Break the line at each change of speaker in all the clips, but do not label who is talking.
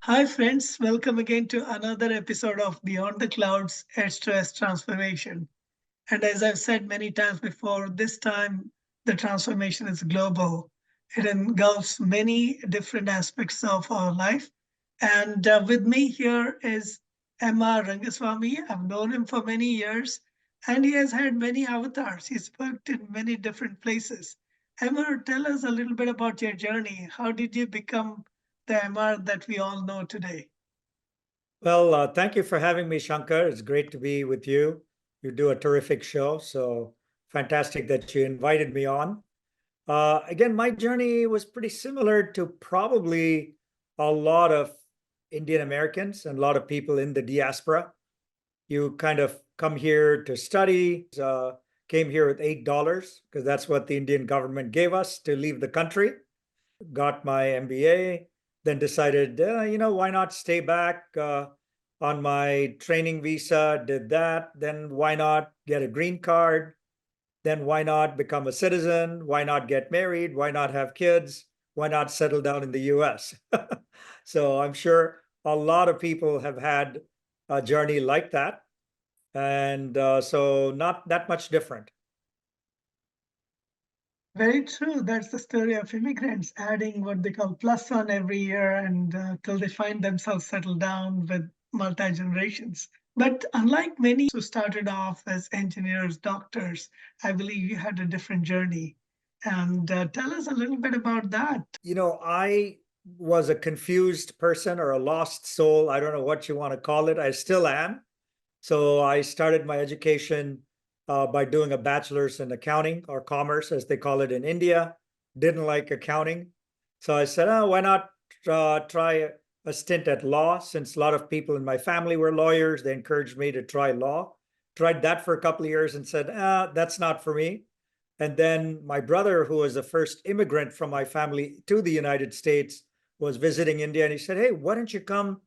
Hi, friends. Welcome again to another episode of Beyond the Clouds Edge to Edge Transformation. And as I've said many times before, this time the transformation is global. It engulfs many different aspects of our life. And with me here is Emma Rangaswamy. I've known him for many years, and he has had many avatars. He's worked in many different places. Emma, tell us a little bit about your journey. How did you become the Emma that we all know today?
Well, thank you for having me, Shankar. It's great to be with you. You do a terrific show, so fantastic that you invited me on. Again, my journey was pretty similar to probably a lot of Indian Americans and a lot of people in the diaspora. You kind of come here to study, came here with $8 because that's what the Indian government gave us to leave the country. Got my MBA, then decided, why not stay back on my training visa? Did that. Then why not get a green card? Then why not become a citizen? Why not get married? Why not have kids? Why not settle down in the US? So I'm sure a lot of people have had a journey like that. And so not that much different.
Very true. That's the story of immigrants adding what they call plus one every year and till they find themselves settled down with multi generations. But unlike many who started off as engineers, doctors, I believe you had a different journey. And tell us a little bit about that.
I was a confused person or a lost soul. I don't know what you want to call it. I still am. So I started my education by doing a bachelor's in accounting or commerce, as they call it in India. Didn't like accounting. So I said, oh, why not try a stint at law? Since a lot of people in my family were lawyers, they encouraged me to try law. Tried that for a couple of years and said, that's not for me. And then my brother, who was the first immigrant from my family to the United States, was visiting India and he said, hey, why don't you come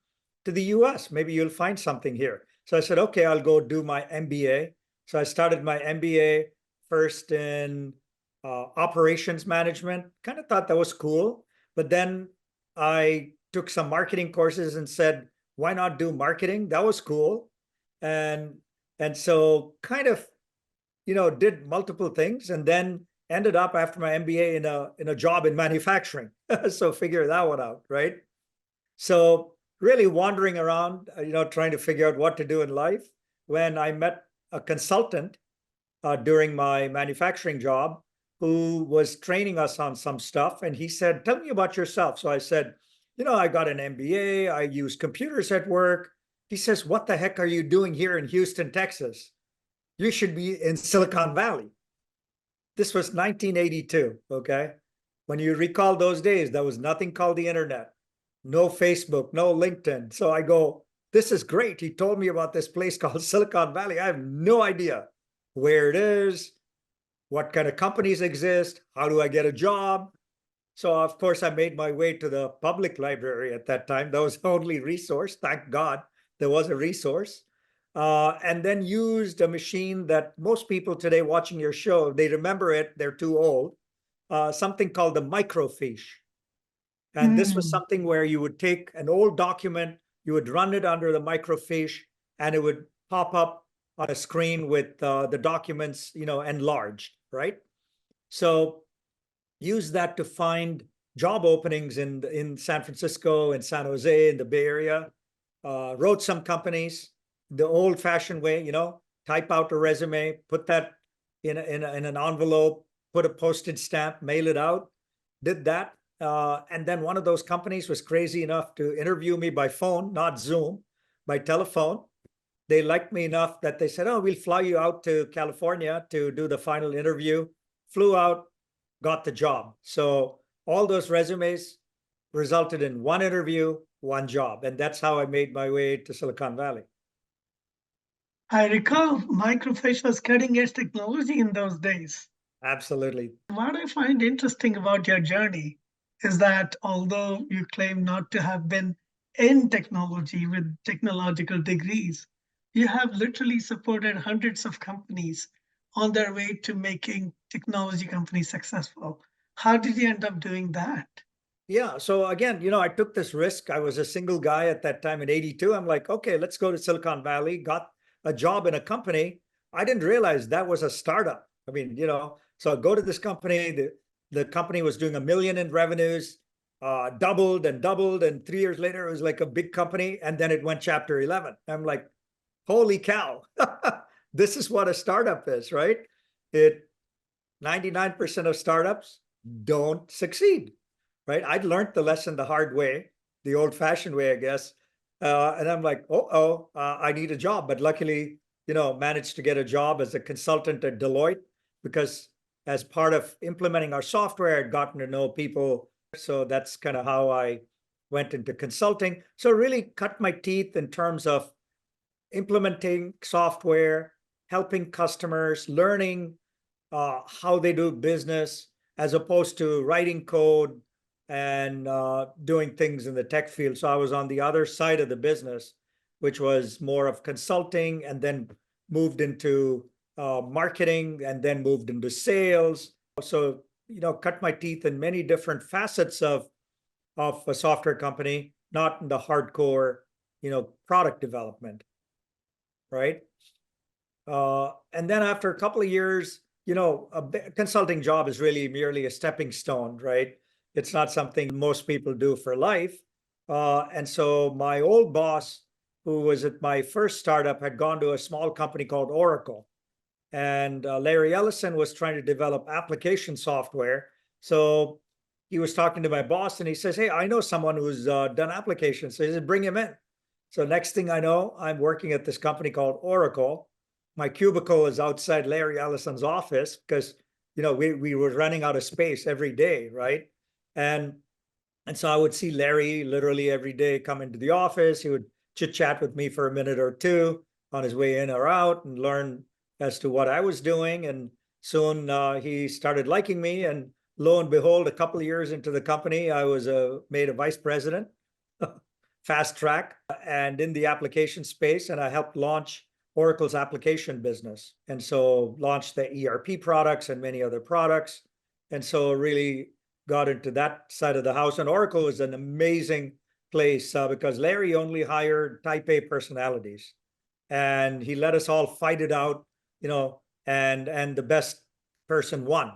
to the US? Maybe you'll find something here. So I said, okay, I'll go do my MBA. So I started my MBA first in operations management. Kind of thought that was cool. But then I took some marketing courses and said, why not do marketing? That was cool. And so kind of did multiple things and then ended up after my MBA in a job in manufacturing. So figure that one out, right? So really wandering around, trying to figure out what to do in life when I met a consultant during my manufacturing job who was training us on some stuff. And he said, tell me about yourself. So I said, I got an MBA, I use computers at work. He says, what the heck are you doing here in Houston, Texas? You should be in Silicon Valley. This was 1982, okay? When you recall those days, there was nothing called the internet, no Facebook, no LinkedIn. So I go, this is great. He told me about this place called Silicon Valley. I have no idea where it is, what kind of companies exist, how do I get a job? So of course I made my way to the public library at that time. That was the only resource. Thank God there was a resource. And then used a machine that most people today watching your show, they remember it, they're too old, something called the microfiche. And this was
Hmm.
something where you would take an old document, you would run it under the microfiche, and it would pop up on a screen with the documents, enlarged, right? So use that to find job openings in San Francisco, in San Jose, in the Bay Area. Wrote some companies the old-fashioned way, type out a resume, put that in an envelope, put a postage stamp, mail it out. Did that, and then one of those companies was crazy enough to interview me by phone, not Zoom, by telephone. They liked me enough that they said, oh, we'll fly you out to California to do the final interview. Flew out, got the job. So all those resumes resulted in one interview, one job. And that's how I made my way to Silicon Valley.
I recall microfiche was cutting edge technology in those days.
Absolutely.
What I find interesting about your journey is that although you claim not to have been in technology with technological degrees, you have literally supported hundreds of companies on their way to making technology companies successful. How did you end up doing that?
Yeah. So again, I took this risk. I was a single guy at that time in 82. I'm like, okay, let's go to Silicon Valley, got a job in a company. I didn't realize that was a startup. I mean, so I go to this company, the company was doing 1 million in revenues, doubled and doubled. And 3 years later, it was like a big company. And then it went chapter 11. I'm like, holy cow, this is what a startup is, right? It 99% of startups don't succeed, right? I'd learned the lesson the hard way, the old-fashioned way, I guess. And I'm like, I need a job. But luckily, managed to get a job as a consultant at Deloitte because as part of implementing our software, I'd gotten to know people. So that's kind of how I went into consulting. So really cut my teeth in terms of implementing software, helping customers, learning how they do business, as opposed to writing code and doing things in the tech field. So I was on the other side of the business, which was more of consulting, and then moved into marketing, and then moved into sales. So, cut my teeth in many different facets of a software company, not in the hardcore, product development, right? And then after a couple of years, a consulting job is really merely a stepping stone, right? It's not something most people do for life. And so my old boss, who was at my first startup, had gone to a small company called Oracle. And Larry Ellison was trying to develop application software. So he was talking to my boss and he says, hey, I know someone who's done applications. So he said, bring him in. So next thing I know, I'm working at this company called Oracle. My cubicle is outside Larry Ellison's office because we were running out of space every day, right? And so I would see Larry literally every day come into the office. He would chit chat with me for a minute or two on his way in or out and learn as to what I was doing. And soon he started liking me. And lo and behold, a couple of years into the company, I was made a vice president, fast track, and in the application space. And I helped launch Oracle's application business. And so launched the ERP products and many other products. And so really got into that side of the house. And Oracle was an amazing place because Larry only hired type A personalities. And he let us all fight it out, and the best person won,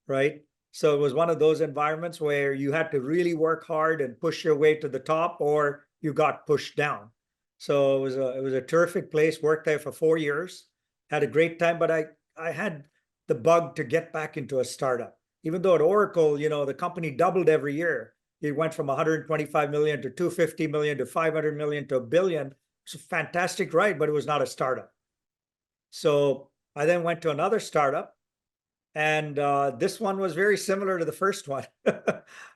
right? So it was one of those environments where you had to really work hard and push your way to the top, or you got pushed down. So it was a terrific place. Worked there for 4 years, had a great time. But I had the bug to get back into a startup. Even though at Oracle, the company doubled every year. It went from 125 million to 250 million to 500 million to $1 billion. It's a fantastic ride, but it was not a startup. So I then went to another startup, and this one was very similar to the first one,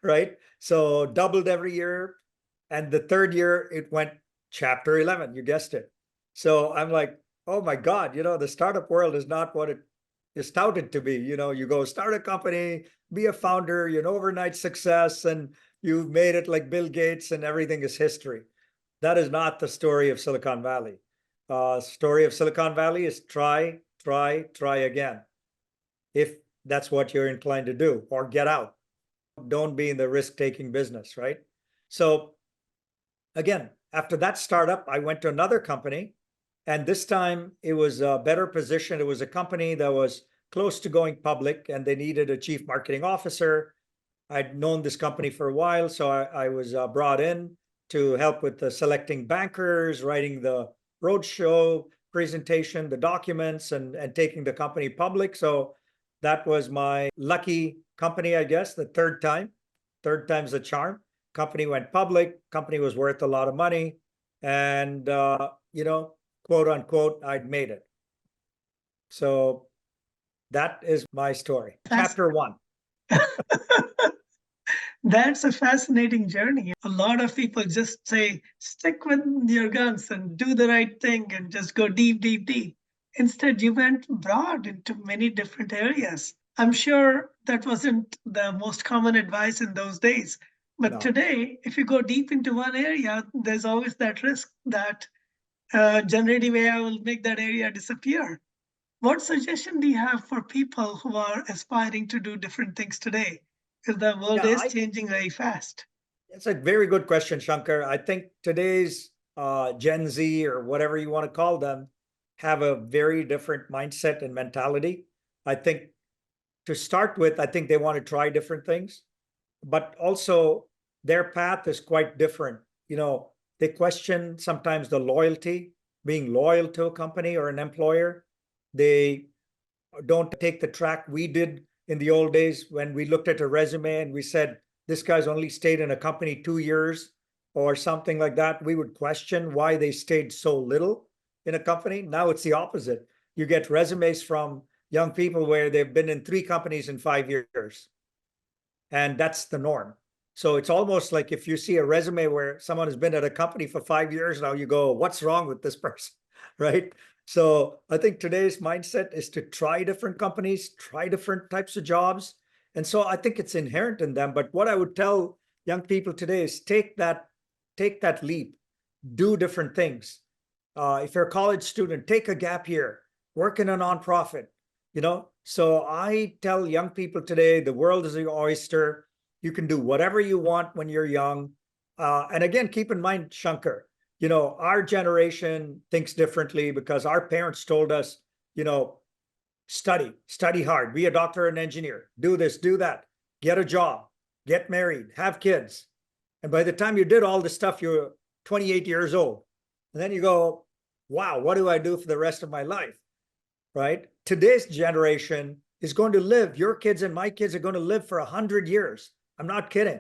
right? So doubled every year. And the third year, it went chapter 11, you guessed it. So I'm like, oh my God, the startup world is not what it is touted to be. You go start a company, be a founder, you're an overnight success, and you've made it like Bill Gates and everything is history. That is not the story of Silicon Valley. Story of Silicon Valley is try, try, try again. If that's what you're inclined to do, or get out. Don't be in the risk-taking business, right? So again, after that startup, I went to another company, and this time it was a better position. It was a company that was close to going public, and they needed a chief marketing officer. I'd known this company for a while, so I was brought in to help with the selecting bankers, writing the roadshow presentation, the documents, and taking the company public. So that was my lucky company, I guess, the third time's the charm. Company went public, company was worth a lot of money, and quote unquote, I'd made it. So that is my story. Chapter 1.
That's a fascinating journey. A lot of people just say, stick with your guns and do the right thing and just go deep, deep, deep. Instead, you went broad into many different areas. I'm sure that wasn't the most common advice in those days. But
No.
today, if you go deep into one area, there's always that risk that generative AI will make that area disappear. What suggestion do you have for people who are aspiring to do different things today Because the world
Yeah,
is changing very fast.
it's a very good question, Shankar. I think today's Gen Z or whatever you want to call them have a very different mindset and mentality. I think to start with, I think they want to try different things, but also their path is quite different. You know, they question sometimes the loyalty, being loyal to a company or an employer. They don't take the track we did in the old days when we looked at a resume and we said, this guy's only stayed in a company 2 years or something like that. We would question why they stayed so little in a company. Now it's the opposite. You get resumes from young people where they've been in 3 companies in 5 years, and that's the norm. So it's almost like if you see a resume where someone has been at a company for 5 years now, you go, what's wrong with this person? Right? So I think today's mindset is to try different companies, try different types of jobs. And so I think it's inherent in them. But what I would tell young people today is take that leap, do different things. If you're a college student, take a gap year, work in a nonprofit, you know. So I tell young people today, the world is your oyster. You can do whatever you want when you're young. And again, keep in mind, Shankar, you know, our generation thinks differently because our parents told us, you know, study hard, be a doctor and engineer, do this, do that, get a job, get married, have kids. And by the time you did all this stuff, you're 28 years old. And then you go, wow, what do I do for the rest of my life? Right? Today's generation is going to live, your kids and my kids are going to live for 100 years. I'm not kidding.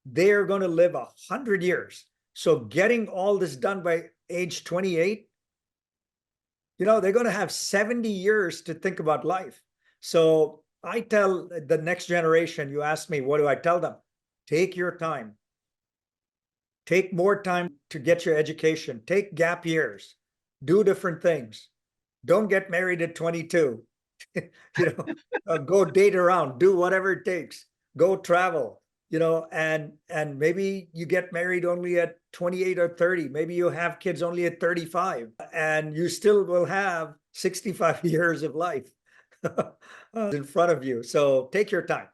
They're going to live 100 years. So getting all this done by age 28, you know, they're going to have 70 years to think about life. So I tell the next generation, you ask me, what do I tell them? Take your time. Take more time to get your education. Take gap years. Do different things. Don't get married at 22. You know, go date around. Do whatever it takes. Go travel. You know, and maybe you get married only at 28 or 30. Maybe you have kids only at 35, and you still will have 65 years of life in front of you. So take your time.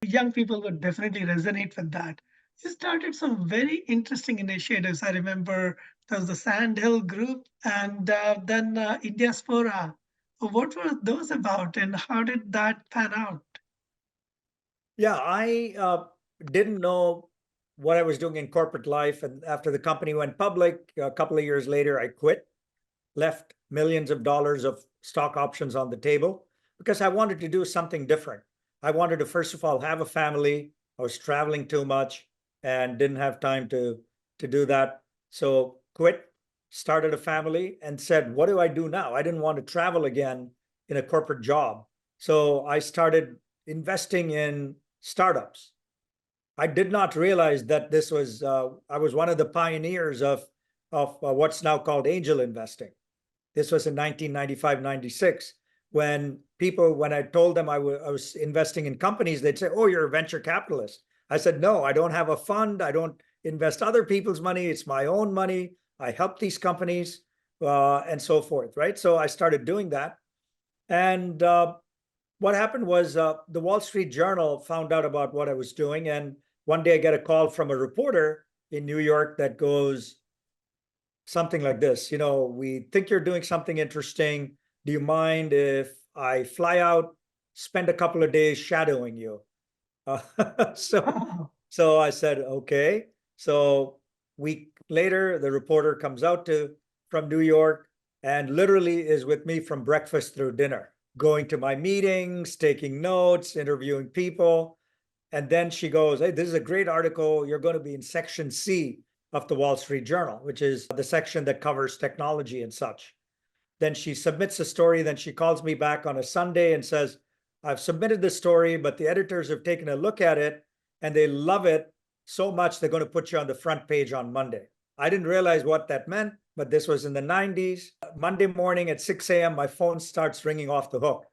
Young people would definitely resonate with that. You started some very interesting initiatives. I remember there was the Sandhill Group and then Indiaspora. What were those about and how did that pan out?
Yeah, I didn't know what I was doing in corporate life. And after the company went public, a couple of years later, I quit, left millions of dollars of stock options on the table because I wanted to do something different. I wanted to, first of all, have a family. I was traveling too much and didn't have time to do that. So quit, started a family, and said, what do I do now? I didn't want to travel again in a corporate job. So I started investing in startups. I did not realize that this was, I was one of the pioneers of what's now called angel investing. This was in 1995, 96, when I told them I was investing in companies, they'd say, oh, you're a venture capitalist. I said, no, I don't have a fund. I don't invest other people's money. It's my own money. I help these companies and so forth, right? So I started doing that. And what happened was the Wall Street Journal found out about what I was doing. And one day I get a call from a reporter in New York that goes something like this, you know, we think you're doing something interesting. Do you mind if I fly out, spend a couple of days shadowing you? Uh, so,
Oh,
so I said, okay. So week later, the reporter comes out from New York and literally is with me from breakfast through dinner, going to my meetings, taking notes, interviewing people. And then she goes, hey, this is a great article. You're going to be in section C of the Wall Street Journal, which is the section that covers technology and such. Then she submits a story. Then she calls me back on a Sunday and says, I've submitted the story, but the editors have taken a look at it and they love it so much they're going to put you on the front page on Monday. I didn't realize what that meant, but this was in the 90s. Monday morning at 6 a.m., my phone starts ringing off the hook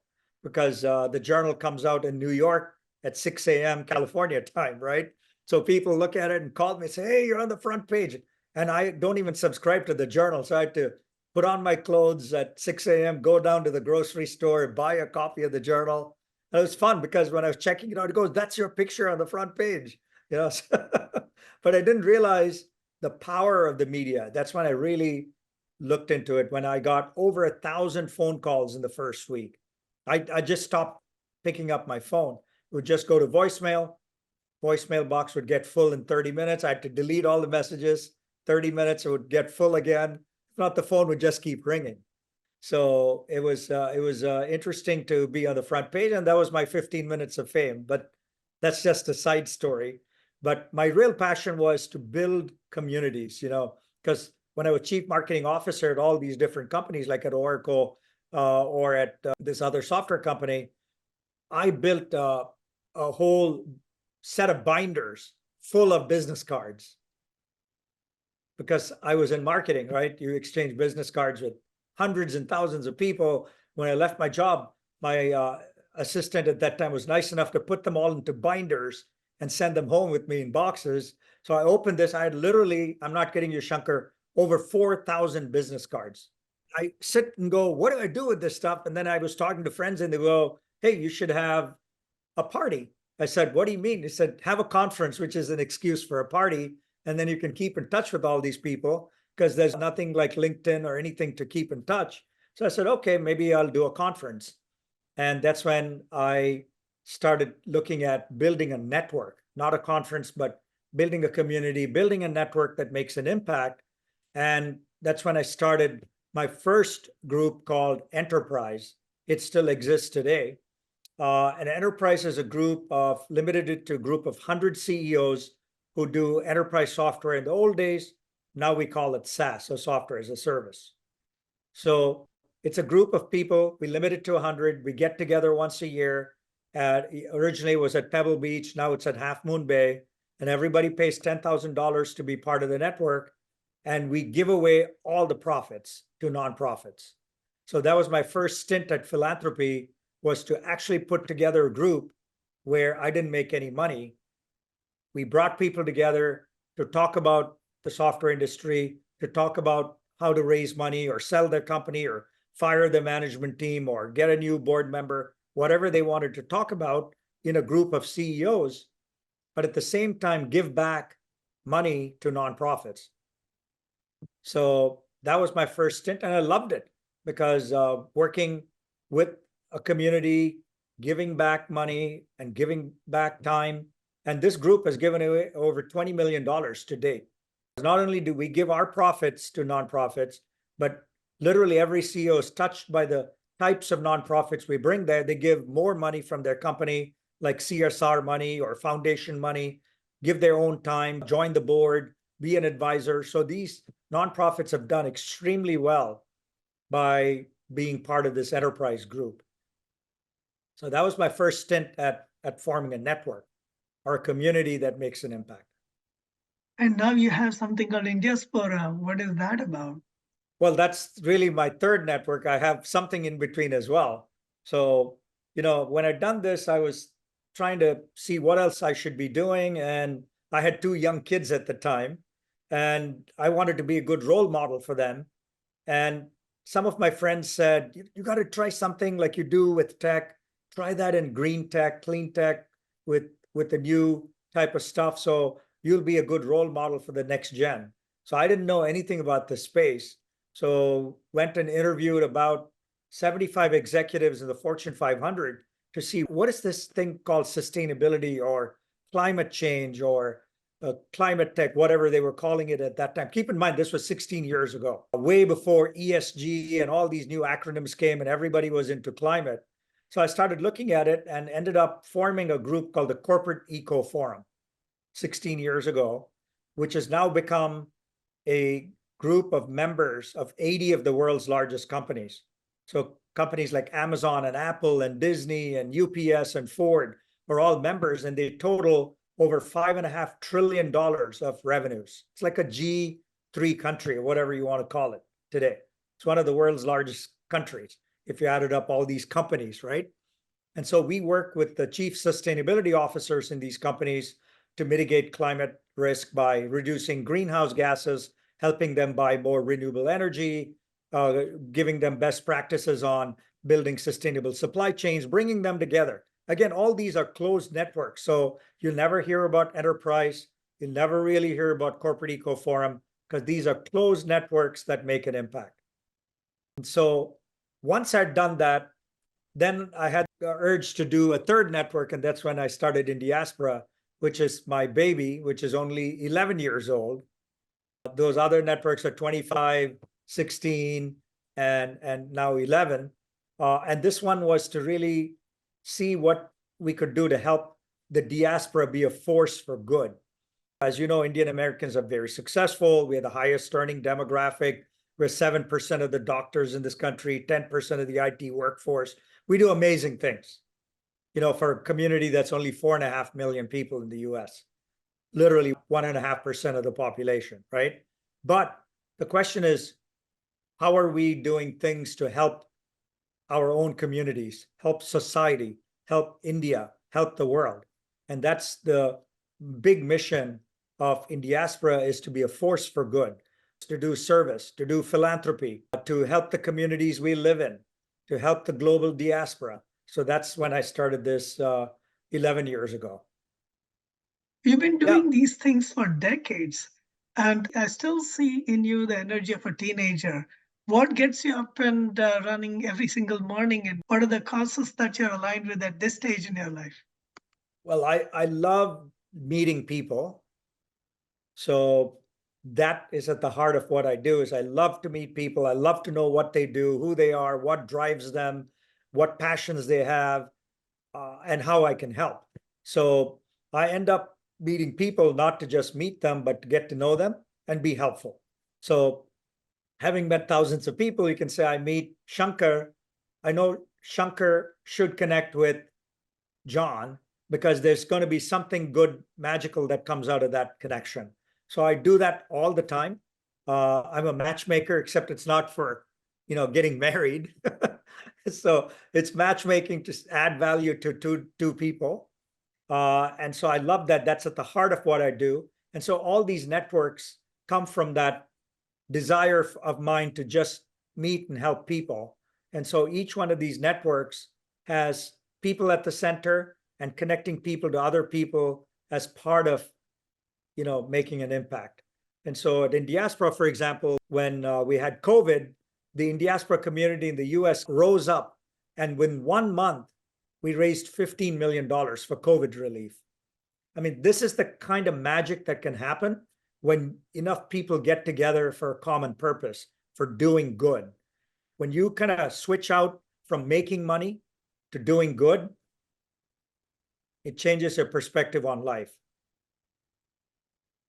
because the journal comes out in New York at 6 a.m. California time, right? So people look at it and call me and say, hey, you're on the front page. And I don't even subscribe to the journal. So I had to put on my clothes at 6 a.m., go down to the grocery store, buy a copy of the journal, And it was fun because when I was checking it out, it goes, "That's your picture on the front page." You know, but I didn't realize the power of the media. That's when I really looked into it, when I got over 1,000 phone calls in the first week. I just stopped picking up my phone. It would just go to voicemail. Voicemail box would get full in 30 minutes. I had to delete all the messages. 30 minutes, it would get full again. If not, the phone would just keep ringing. So it was interesting to be on the front page, and that was my 15 minutes of fame. But that's just a side story. But my real passion was to build communities, because when I was chief marketing officer at all these different companies, like at Oracle or at this other software company, I built a whole set of binders full of business cards because I was in marketing, right? You exchange business cards with hundreds and thousands of people. When I left my job, my assistant at that time was nice enough to put them all into binders and send them home with me in boxes. So I opened this. I had literally, I'm not kidding you, Shankar, over 4,000 business cards. I sit and go, what do I do with this stuff? And then I was talking to friends and they go, hey, you should have a party. I said, what do you mean? He said, have a conference, which is an excuse for a party. And then you can keep in touch with all these people because there's nothing like LinkedIn or anything to keep in touch. So I said, okay, maybe I'll do a conference. And that's when I started looking at building a network, not a conference, but building a community, building a network that makes an impact. And that's when I started my first group called Enterprise. It still exists today. An enterprise is a group of, limited it to a group of 100 CEOs who do enterprise software in the old days. Now we call it SaaS, so software as a service. So it's a group of people. We limit it to 100. We get together once a year. Originally it was at Pebble Beach. Now it's at Half Moon Bay. And everybody pays $10,000 to be part of the network. And we give away all the profits to nonprofits. So that was my first stint at philanthropy, was to actually put together a group where I didn't make any money. We brought people together to talk about the software industry, to talk about how to raise money or sell their company or fire the management team or get a new board member, whatever they wanted to talk about in a group of CEOs, but at the same time, give back money to nonprofits. So that was my first stint, and I loved it because working with a community, giving back money and giving back time. And this group has given away over $20 million to date. Not only do we give our profits to nonprofits, but literally every CEO is touched by the types of nonprofits we bring there. They give more money from their company, like CSR money or foundation money, give their own time, join the board, be an advisor. So these nonprofits have done extremely well by being part of this enterprise group. So that was my first stint at forming a network or a community that makes an impact.
And now you have something called Indiaspora. What is that about?
Well, that's really my third network. I have something in between as well. So, when I'd done this, I was trying to see what else I should be doing. And I had 2 young kids at the time, and I wanted to be a good role model for them. And some of my friends said, you got to try something like you do with tech. Try that in green tech, clean tech, with the new type of stuff. So you'll be a good role model for the next gen. So I didn't know anything about the space. So went and interviewed about 75 executives in the Fortune 500 to see what is this thing called sustainability or climate change or climate tech, whatever they were calling it at that time. Keep in mind, this was 16 years ago, way before ESG and all these new acronyms came and everybody was into climate. So I started looking at it and ended up forming a group called the Corporate Eco Forum 16 years ago, which has now become a group of members of 80 of the world's largest companies. So companies like Amazon and Apple and Disney and UPS and Ford are all members, and they total over $5.5 trillion of revenues. It's like a G3 country or whatever you want to call it today. It's one of the world's largest countries if you added up all these companies, right? And so we work with the chief sustainability officers in these companies to mitigate climate risk by reducing greenhouse gases, helping them buy more renewable energy, giving them best practices on building sustainable supply chains, bringing them together. again, all these are closed networks. So you'll never hear about enterprise. You'll never really hear about corporate eco forum because these are closed networks that make an impact. And so once I'd done that, then I had the urge to do a third network. And that's when I started Indiaspora, which is my baby, which is only 11 years old. Those other networks are 25, 16, and now 11. And this one was to really see what we could do to help the diaspora be a force for good. As you know, Indian Americans are very successful. We are the highest earning demographic. We're 7% of the doctors in this country, 10% of the IT workforce. We do amazing things, for a community that's only 4.5 million people in the US, literally 1.5% of the population, right? But the question is, how are we doing things to help our own communities, help society, help India, help the world? And that's the big mission of Indiaspora, is to be a force for good, to do service, to do philanthropy, to help the communities we live in, to help the global diaspora. So that's when I started this 11 years ago.
You've been
Yeah.
doing these things for decades, and I still see in you the energy of a teenager. What gets you up and running every single morning, and what are the causes that you're aligned with at this stage in your life?
Well, I love meeting people. So that is at the heart of what I do. Is I love to meet people. I love to know what they do, who they are, what drives them, what passions they have, and how I can help. So I end up meeting people, not to just meet them, but to get to know them and be helpful. So having met thousands of people, you can say I meet Shankar. I know Shankar should connect with John because there's going to be something good, magical that comes out of that connection. So I do that all the time. I'm a matchmaker, except it's not for, getting married. So it's matchmaking to add value to two people. And so I love that. That's at the heart of what I do. And so all these networks come from that desire of mine to just meet and help people. And so each one of these networks has people at the center and connecting people to other people as part of, making an impact. And so at Indiaspora, for example, when we had COVID, the Indiaspora community in the US rose up, and within 1 month, we raised $15 million for COVID relief. I mean, this is the kind of magic that can happen when enough people get together for a common purpose, for doing good. When you kind of switch out from making money to doing good, it changes your perspective on life.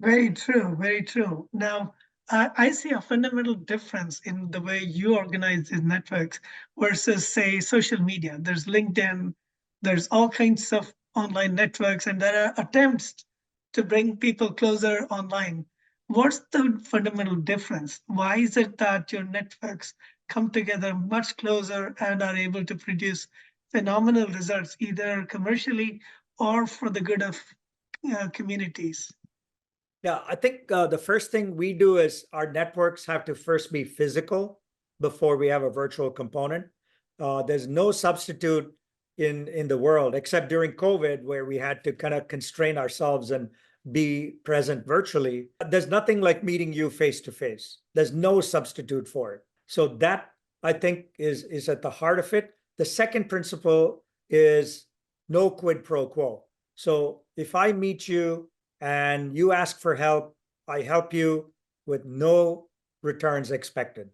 Very true, very true. Now, I see a fundamental difference in the way you organize these networks versus, say, social media. There's LinkedIn, there's all kinds of online networks, and there are attempts to bring people closer online. What's the fundamental difference? Why is it that your networks come together much closer and are able to produce phenomenal results, either commercially or for the good of communities?
Yeah, I think the first thing we do is our networks have to first be physical before we have a virtual component. There's no substitute in the world, except during COVID, where we had to kind of constrain ourselves and be present virtually. There's nothing like meeting you face to face. There's no substitute for it. So that, I think, is at the heart of it. The second principle is no quid pro quo. So if I meet you and you ask for help, I help you with no returns expected.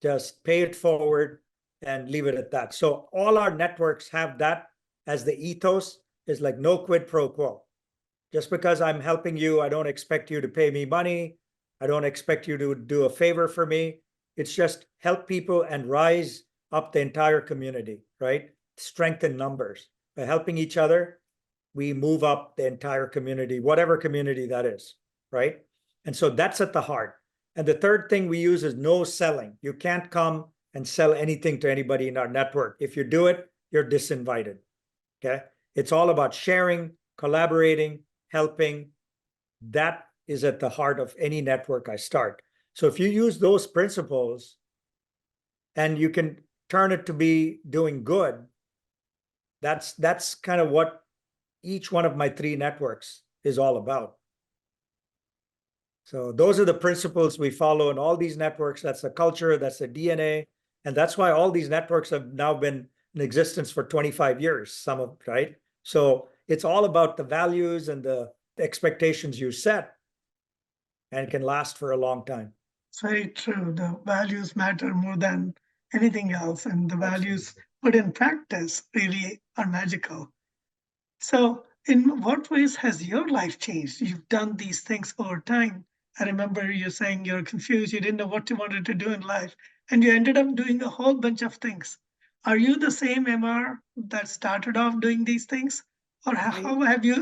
Just pay it forward and leave it at that. So all our networks have that as the ethos, is like no quid pro quo. Just because I'm helping you, I don't expect you to pay me money. I don't expect you to do a favor for me. It's just help people and rise up the entire community, right? Strengthen numbers. By helping each other, we move up the entire community, whatever community that is, right? And so that's at the heart. And the third thing we use is no selling. You can't come and sell anything to anybody in our network. If you do it, you're disinvited, okay? It's all about sharing, collaborating, helping. That is at the heart of any network I start. So if you use those principles and you can turn it to be doing good, That's kind of what each one of my three networks is all about. So those are the principles we follow in all these networks. That's the culture, that's the DNA. And that's why all these networks have now been in existence for 25 years, some of, right? So it's all about the values and the expectations you set, and it can last for a long time.
It's very true. The values matter more than anything else, and the values
Absolutely.
put in practice really are magical. So, in what ways has your life changed? You've done these things over time. I remember you saying you're confused, you didn't know what you wanted to do in life, and you ended up doing a whole bunch of things. Are you the same MR that started off doing these things? Or
I,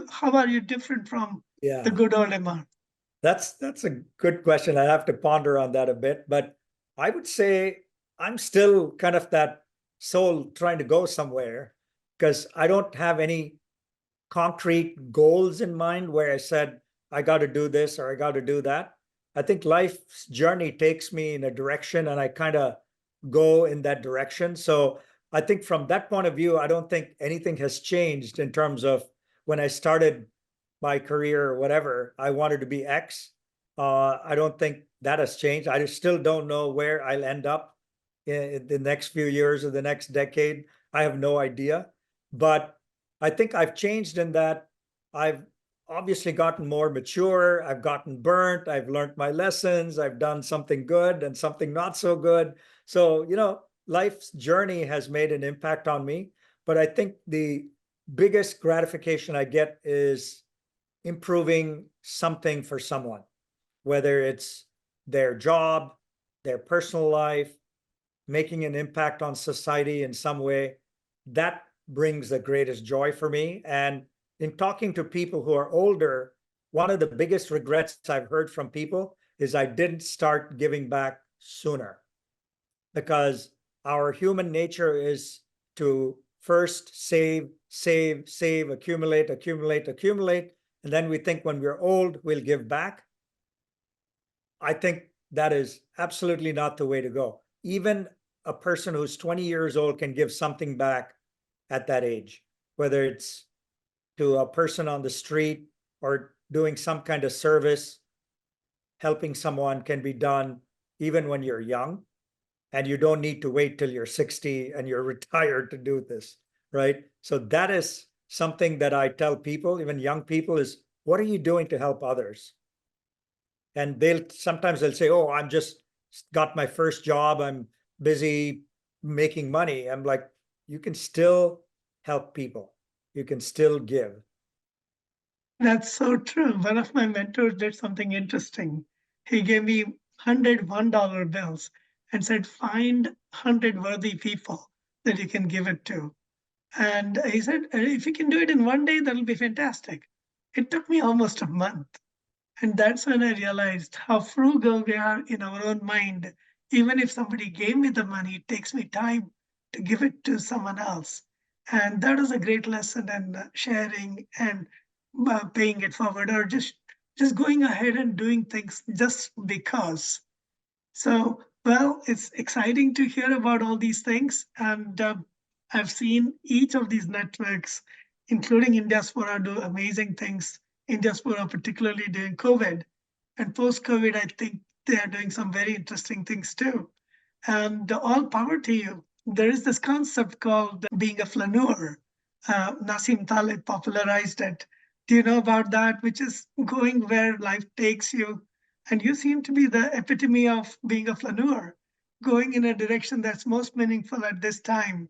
how are you different from the
yeah,
good old MR?
that's a good question. I have to ponder on that a bit, but I would say I'm still kind of that soul trying to go somewhere because I don't have any concrete goals in mind where I said, I got to do this or I got to do that. I think life's journey takes me in a direction and I kind of go in that direction. So I think from that point of view, I don't think anything has changed in terms of when I started my career or whatever, I wanted to be X. I don't think that has changed. I still don't know where I'll end up in the next few years or the next decade. I have no idea. But I think I've changed in that I've obviously gotten more mature. I've gotten burnt. I've learned my lessons. I've done something good and something not so good. So, life's journey has made an impact on me. But I think the biggest gratification I get is improving something for someone, whether it's their job, their personal life, making an impact on society in some way. That brings the greatest joy for me. And in talking to people who are older, one of the biggest regrets I've heard from people is I didn't start giving back sooner, because our human nature is to first save, save, save, accumulate, accumulate, accumulate. And then we think when we're old, we'll give back. I think that is absolutely not the way to go. Even a person who's 20 years old can give something back at that age, whether it's to a person on the street or doing some kind of service. Helping someone can be done even when you're young, and you don't need to wait till you're 60 and you're retired to do this, right? So that is something that I tell people, even young people, is what are you doing to help others? And they'll say, oh, I'm just got my first job, I'm busy making money. I'm like, you can still help people, you can still give.
That's so true. One of my mentors did something interesting. He gave me $101 bills and said, find 100 worthy people that you can give it to. And he said, if you can do it in one day, that'll be fantastic. It took me almost a month. And that's when I realized how frugal we are in our own mind. Even if somebody gave me the money, it takes me time to give it to someone else. And that is a great lesson in sharing and paying it forward, or just going ahead and doing things just because. So, well, it's exciting to hear about all these things. And I've seen each of these networks, including Indiaspora, do amazing things. Indiaspora, particularly during COVID. And post COVID, I think they are doing some very interesting things too. And all power to you. There is this concept called being a flaneur. Nassim Taleb popularized it. Do you know about that? Which is going where life takes you, and you seem to be the epitome of being a flaneur, going in a direction that's most meaningful at this time.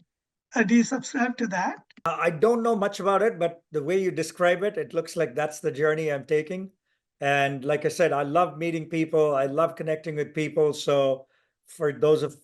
Do you subscribe to that?
I don't know much about it, but the way you describe it, it looks like that's the journey I'm taking. And like I said, I love meeting people. I love connecting with people. So for those of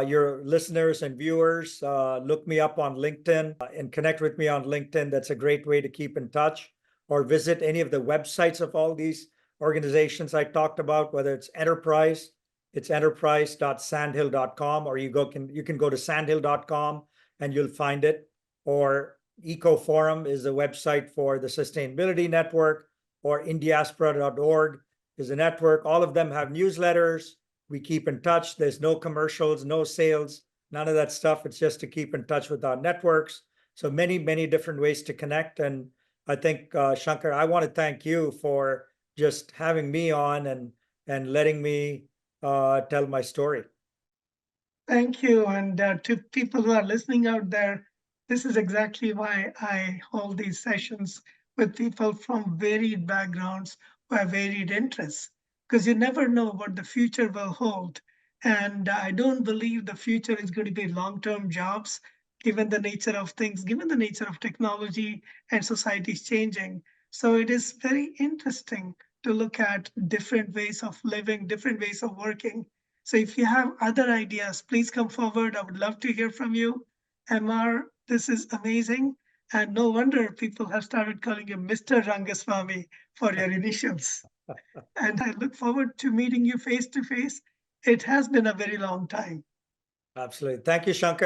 your listeners and viewers, look me up on LinkedIn and connect with me on LinkedIn. That's a great way to keep in touch, or visit any of the websites of all these organizations I talked about, whether it's enterprise, it's enterprise.sandhill.com, or you can go to sandhill.com and you'll find it. Or EcoForum is the website for the Sustainability Network, or indiaspora.org is a network. All of them have newsletters. We keep in touch. There's no commercials, no sales, none of that stuff. It's just to keep in touch with our networks. So many, many different ways to connect. And I think, Shankar, I want to thank you for just having me on and letting me tell my story.
Thank you. And to people who are listening out there, this is exactly why I hold these sessions with people from varied backgrounds who have varied interests, because you never know what the future will hold. And I don't believe the future is going to be long term jobs, given the nature of things, given the nature of technology and society is changing. So it is very interesting to look at different ways of living, different ways of working. So if you have other ideas, please come forward. I would love to hear from you. MR, this is amazing. And no wonder people have started calling you Mr. Rangaswamy for your initials. And I look forward to meeting you face to face. It has been a very long time.
Absolutely. Thank you, Shankar.